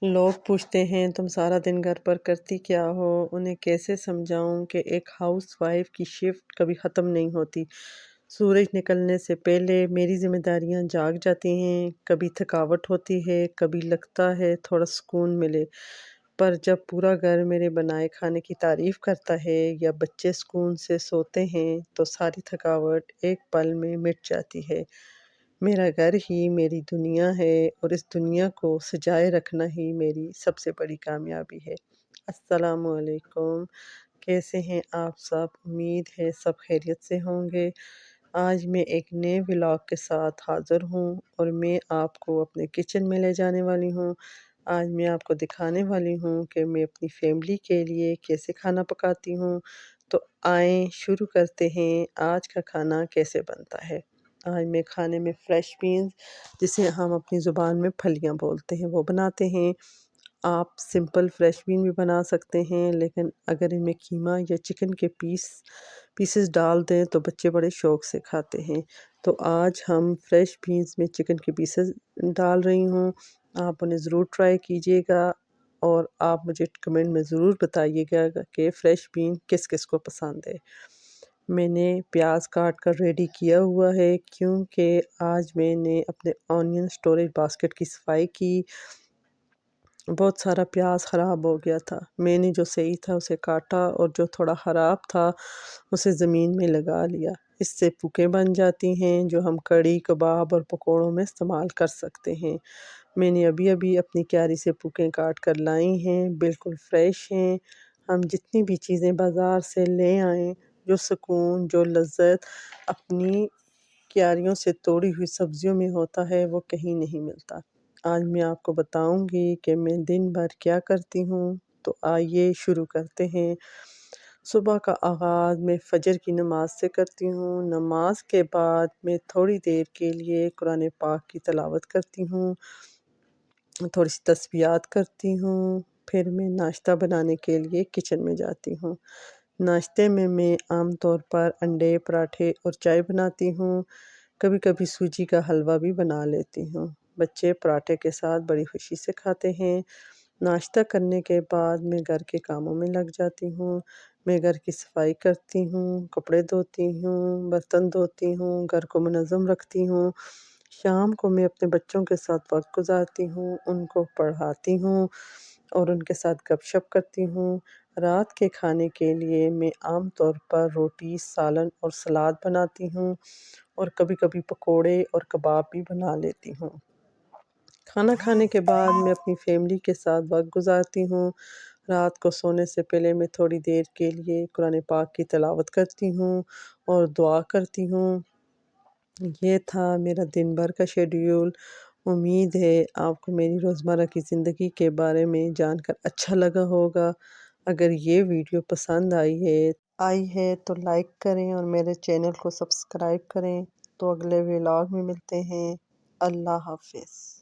لوگ پوچھتے ہیں تم سارا دن گھر پر کرتی کیا ہو؟ انہیں کیسے سمجھاؤں کہ ایک ہاؤس وائف کی شفٹ کبھی ختم نہیں ہوتی۔ سورج نکلنے سے پہلے میری ذمہ داریاں جاگ جاتی ہیں، کبھی تھکاوٹ ہوتی ہے، کبھی لگتا ہے تھوڑا سکون ملے، پر جب پورا گھر میرے بنائے کھانے کی تعریف کرتا ہے یا بچے سکون سے سوتے ہیں تو ساری تھکاوٹ ایک پل میں مٹ جاتی ہے۔ میرا گھر ہی میری دنیا ہے اور اس دنیا کو سجائے رکھنا ہی میری سب سے بڑی کامیابی ہے۔ السلام علیکم، کیسے ہیں آپ سب؟ امید ہے سب خیریت سے ہوں گے۔ آج میں ایک نئے ولاگ کے ساتھ حاضر ہوں اور میں آپ کو اپنے کچن میں لے جانے والی ہوں۔ آج میں آپ کو دکھانے والی ہوں کہ میں اپنی فیملی کے لیے کیسے کھانا پکاتی ہوں۔ تو آئیں شروع کرتے ہیں آج کا کھانا کیسے بنتا ہے۔ آج میں کھانے میں فریش بینز، جسے ہم اپنی زبان میں پھلیاں بولتے ہیں، وہ بناتے ہیں۔ آپ سمپل فریش بین بھی بنا سکتے ہیں، لیکن اگر ان میں قیمہ یا چکن کے پیسز ڈال دیں تو بچے بڑے شوق سے کھاتے ہیں۔ تو آج ہم فریش بینز میں چکن کے پیسز ڈال رہی ہوں۔ آپ انہیں ضرور ٹرائی کیجیے گا اور آپ مجھے کمنٹ میں ضرور بتائیے گا کہ فریش بین کس کس کو پسند ہے۔ میں نے پیاز کاٹ کر ریڈی کیا ہوا ہے کیونکہ آج میں نے اپنے آنین سٹوریج باسکٹ کی صفائی کی۔ بہت سارا پیاز خراب ہو گیا تھا، میں نے جو صحیح تھا اسے کاٹا اور جو تھوڑا خراب تھا اسے زمین میں لگا لیا۔ اس سے پوکیں بن جاتی ہیں جو ہم کڑی، کباب اور پکوڑوں میں استعمال کر سکتے ہیں۔ میں نے ابھی اپنی کیاری سے پوکیں کاٹ کر لائی ہیں، بالکل فریش ہیں۔ ہم جتنی بھی چیزیں بازار سے لے آئیں، جو سکون، جو لذت اپنی کیاریوں سے توڑی ہوئی سبزیوں میں ہوتا ہے وہ کہیں نہیں ملتا۔ آج میں آپ کو بتاؤں گی کہ میں دن بھر کیا کرتی ہوں، تو آئیے شروع کرتے ہیں۔ صبح کا آغاز میں فجر کی نماز سے کرتی ہوں۔ نماز کے بعد میں تھوڑی دیر کے لیے قرآن پاک کی تلاوت کرتی ہوں، تھوڑی سی تسبیحات کرتی ہوں، پھر میں ناشتہ بنانے کے لیے کچن میں جاتی ہوں۔ ناشتے میں عام طور پر انڈے، پراٹھے اور چائے بناتی ہوں۔ کبھی کبھی سوجی کا حلوہ بھی بنا لیتی ہوں۔ بچے پراٹھے کے ساتھ بڑی خوشی سے کھاتے ہیں۔ ناشتہ کرنے کے بعد میں گھر کے کاموں میں لگ جاتی ہوں۔ میں گھر کی صفائی کرتی ہوں، کپڑے دھوتی ہوں، برتن دھوتی ہوں، گھر کو منظم رکھتی ہوں۔ شام کو میں اپنے بچوں کے ساتھ وقت گزارتی ہوں، ان کو پڑھاتی ہوں اور ان کے ساتھ گپ شپ کرتی ہوں۔ رات کے کھانے کے لیے میں عام طور پر روٹی، سالن اور سلاد بناتی ہوں اور کبھی کبھی پکوڑے اور کباب بھی بنا لیتی ہوں۔ کھانا کھانے کے بعد میں اپنی فیملی کے ساتھ وقت گزارتی ہوں۔ رات کو سونے سے پہلے میں تھوڑی دیر کے لیے قرآن پاک کی تلاوت کرتی ہوں اور دعا کرتی ہوں۔ یہ تھا میرا دن بھر کا شیڈیول۔ امید ہے آپ کو میری روزمرہ کی زندگی کے بارے میں جان کر اچھا لگا ہوگا۔ اگر یہ ویڈیو پسند آئی ہے تو لائک کریں اور میرے چینل کو سبسکرائب کریں۔ تو اگلے ولاگ میں ملتے ہیں۔ اللہ حافظ۔